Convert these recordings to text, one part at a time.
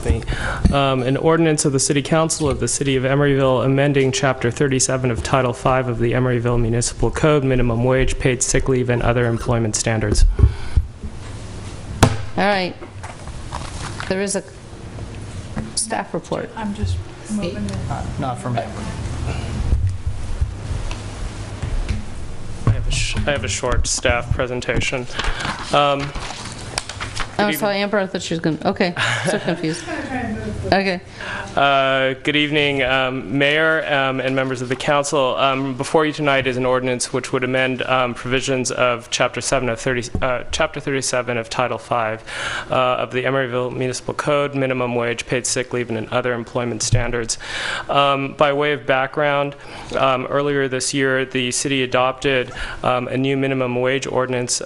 An ordinance of the City Council of the City of Emeryville amending Chapter 37 of Title 5 of the Emeryville Municipal Code, minimum wage, paid sick leave, and other employment standards. All right. There is a staff report. I'm just moving it. Not from me. I have a short staff presentation. Oh, sorry, Amber, I thought she was going to. Okay, so confused. Okay. Good evening, Mayor and members of the Council. Before you tonight is an ordinance which would amend provisions of Chapter 37 of Title 5 of the Emeryville Municipal Code, minimum wage, paid sick leave, and other employment standards. By way of background, earlier this year, the city adopted a new minimum wage ordinance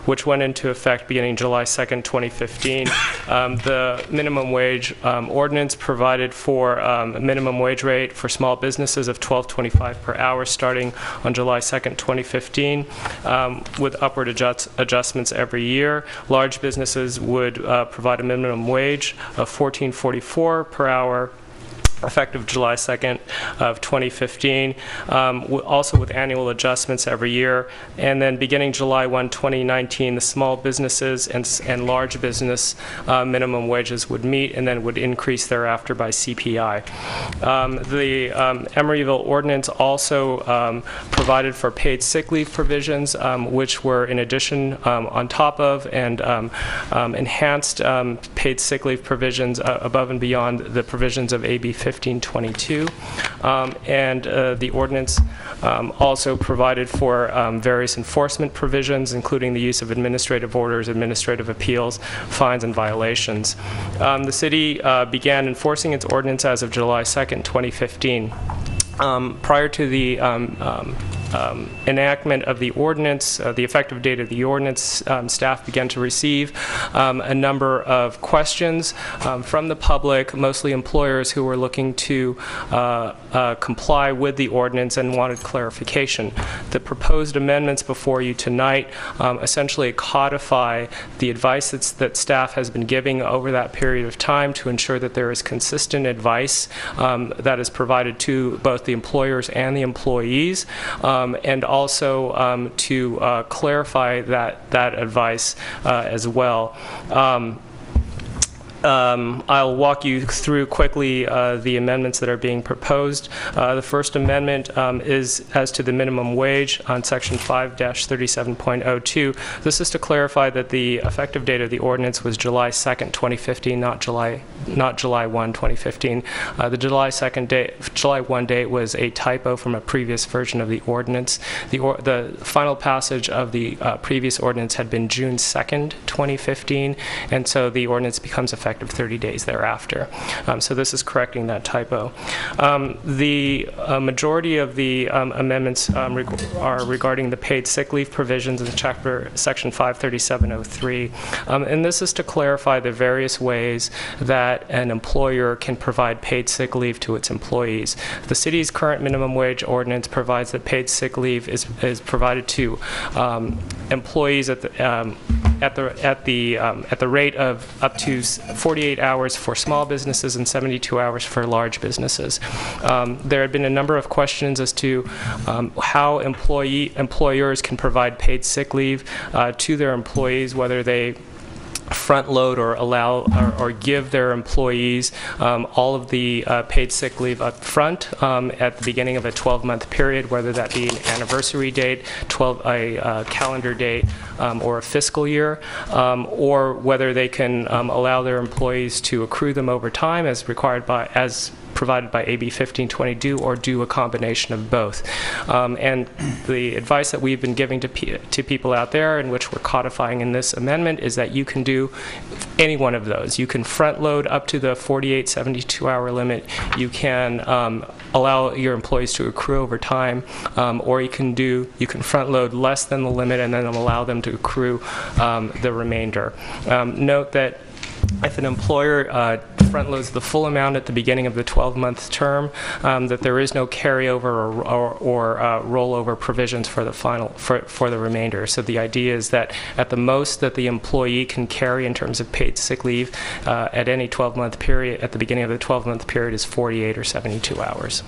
which went into effect beginning July 2nd, 2015. The minimum wage ordinance provided for a minimum wage rate for small businesses of $12.25 per hour starting on July 2nd, 2015, with upward adjustments every year. Large businesses would provide a minimum wage of $14.44 per hour effective July 2nd of 2015, also with annual adjustments every year. And then beginning July 1, 2019, the small businesses and large business minimum wages would meet and then would increase thereafter by CPI. The Emeryville ordinance also provided for paid sick leave provisions, which were in addition on top of and enhanced paid sick leave provisions above and beyond the provisions of AB 1522, and the ordinance also provided for various enforcement provisions, including the use of administrative orders, administrative appeals, fines, and violations. The city began enforcing its ordinance as of July 2nd, 2015. Prior to the enactment of the ordinance, the effective date of the ordinance, staff began to receive a number of questions from the public, mostly employers who were looking to comply with the ordinance and wanted clarification. The proposed amendments before you tonight essentially codify the advice that staff has been giving over that period of time to ensure that there is consistent advice that is provided to both the employers and the employees, and also to clarify that advice as well. I'll walk you through quickly the amendments that are being proposed. The first amendment is as to the minimum wage on Section 5-37.02. This is to clarify that the effective date of the ordinance was July 2nd, 2015, not July 1, 2015. The July 1 date was a typo from a previous version of the ordinance. The final passage of the previous ordinance had been June 2nd, 2015, and so the ordinance becomes effective 30 days thereafter. So this is correcting that typo. The majority of the amendments are regarding the paid sick leave provisions in Section 537.03. And this is to clarify the various ways that an employer can provide paid sick leave to its employees. The city's current minimum wage ordinance provides that paid sick leave is provided to employees at the rate of up to 48 hours for small businesses and 72 hours for large businesses. There had been a number of questions as to how employers can provide paid sick leave to their employees, whether they front load or allow or give their employees all of the paid sick leave up front at the beginning of a 12-month period, whether that be an anniversary date, a calendar date, or a fiscal year, or whether they can allow their employees to accrue them over time as provided by AB 1522, or do a combination of both. And the advice that we've been giving to people out there, and which we're codifying in this amendment, is that you can do any one of those. You can front load up to the 48, 72-hour limit. You can allow your employees to accrue over time, or you can front load less than the limit and then allow them to accrue the remainder. Note that if an employer front loads the full amount at the beginning of the 12-month term, that there is no carryover or rollover provisions for the for the remainder. So the idea is that at the most that the employee can carry in terms of paid sick leave at any 12-month period, at the beginning of the 12-month period, is 48 or 72 hours.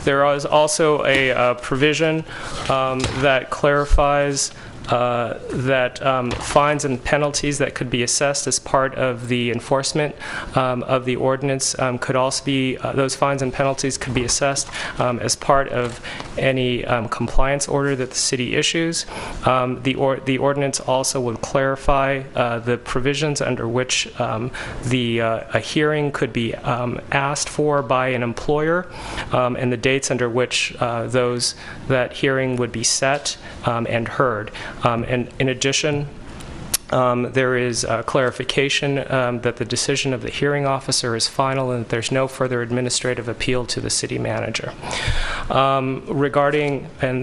There is also a provision that clarifies that fines and penalties that could be assessed as part of the enforcement of the ordinance could also be, those fines and penalties could be assessed as part of any compliance order that the city issues. The ordinance also would clarify the provisions under which a hearing could be asked for by an employer, and the dates under which that hearing would be set and heard. And in addition, there is clarification that the decision of the hearing officer is final and that there's no further administrative appeal to the city manager. And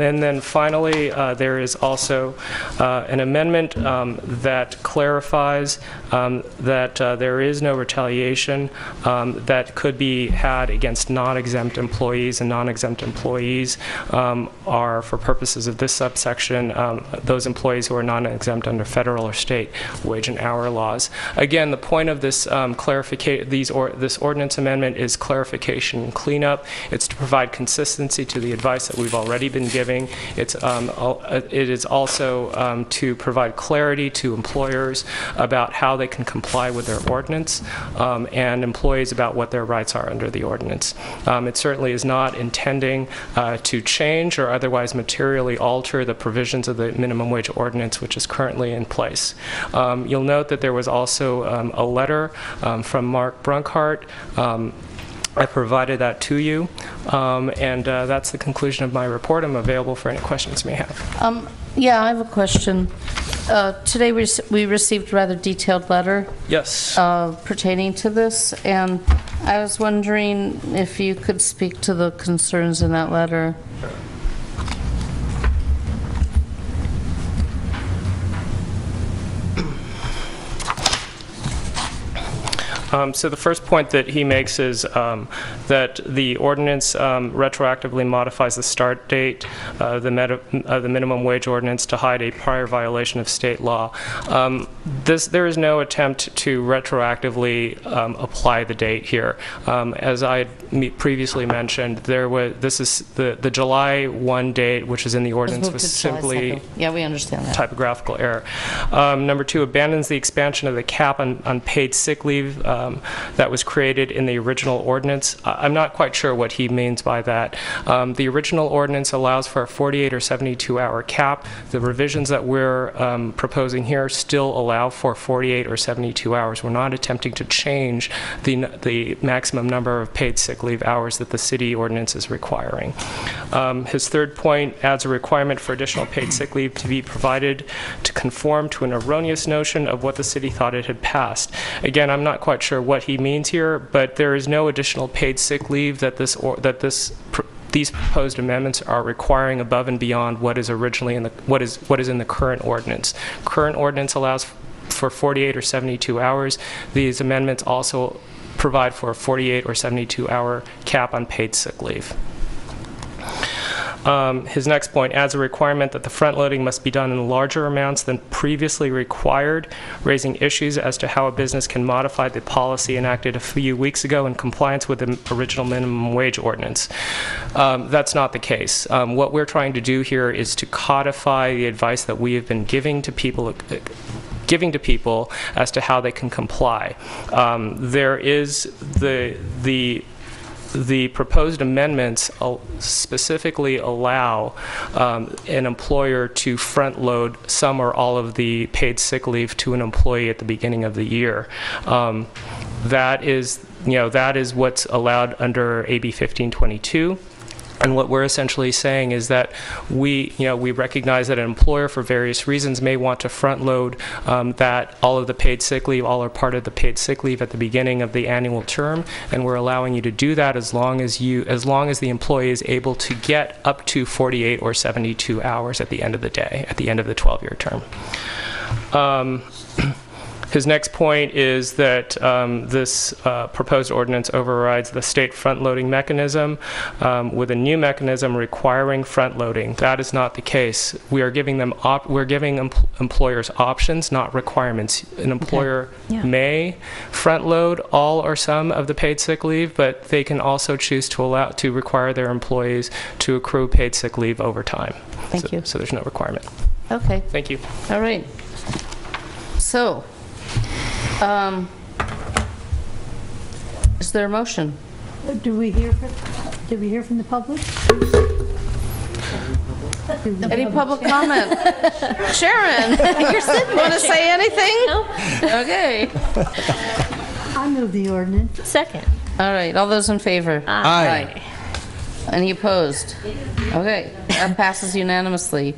then finally, there is also an amendment that clarifies that there is no retaliation that could be had against non-exempt employees, and non-exempt employees are, for purposes of this subsection, those employees who are non-exempt under federal or state wage and hour laws. Again, the point of this this ordinance amendment is clarification and cleanup. It's to provide consistency to the advice that we've already been giving. It is also to provide clarity to employers about how they can comply with their ordinance, and employees about what their rights are under the ordinance. It certainly is not intending to change or otherwise materially alter the provisions of the minimum wage ordinance, which is currently in place. You'll note that there was also a letter from Mark Brunkart. I provided that to you, and that's the conclusion of my report. I'm available for any questions you may have. Yeah, I have a question. Today we received a rather detailed letter. Yes. Pertaining to this, and I was wondering if you could speak to the concerns in that letter. So the first point that he makes is that the ordinance retroactively modifies the start date of the minimum wage ordinance to hide a prior violation of state law. There is no attempt to retroactively apply the date here. As I previously mentioned, this is the July 1 date, which is in the ordinance, was simply we understand that. Typographical error. Number two, abandons the expansion of the cap on paid sick leave that was created in the original ordinance. I'm not quite sure what he means by that. The original ordinance allows for a 48 or 72-hour cap. The revisions that we're proposing here still allow for 48 or 72 hours. We're not attempting to change the maximum number of paid sick leave hours that the city ordinance is requiring. His third point adds a requirement for additional paid sick leave to be provided to conform to an erroneous notion of what the city thought it had passed. Again, I'm not quite sure what he means here, but there is no additional paid sick leave that these proposed amendments are requiring above and beyond what is originally in the current ordinance. Current ordinance allows for 48 or 72 hours. These amendments also provide for a 48 or 72-hour cap on paid sick leave. His next point adds a requirement that the front loading must be done in larger amounts than previously required, raising issues as to how a business can modify the policy enacted a few weeks ago in compliance with the original minimum wage ordinance. That's not the case. What we're trying to do here is to codify the advice that we have been giving to people as to how they can comply. There is the proposed amendments specifically allow an employer to front load some or all of the paid sick leave to an employee at the beginning of the year. That is what's allowed under AB 1522. And what we're essentially saying is that we recognize that an employer, for various reasons, may want to front load that all of the paid sick leave, all or part of the paid sick leave at the beginning of the annual term, and we're allowing you to do that as long as the employee is able to get up to 48 or 72 hours at the end of the day, at the end of the 12-year term. His next point is that this proposed ordinance overrides the state front-loading mechanism with a new mechanism requiring front-loading. That is not the case. We are giving them we're giving employers options, not requirements. An employer may front-load all or some of the paid sick leave, but they can also choose to require their employees to accrue paid sick leave over time. Thank you. So there's no requirement. Okay. Thank you. All right. So, is there a motion? Did we hear from the public? Any public comment? Sharon, you're sitting. Want to say anything? No. Okay. I move the ordinance. Second. All right. All those in favor? Aye. Any opposed? Okay. That passes unanimously.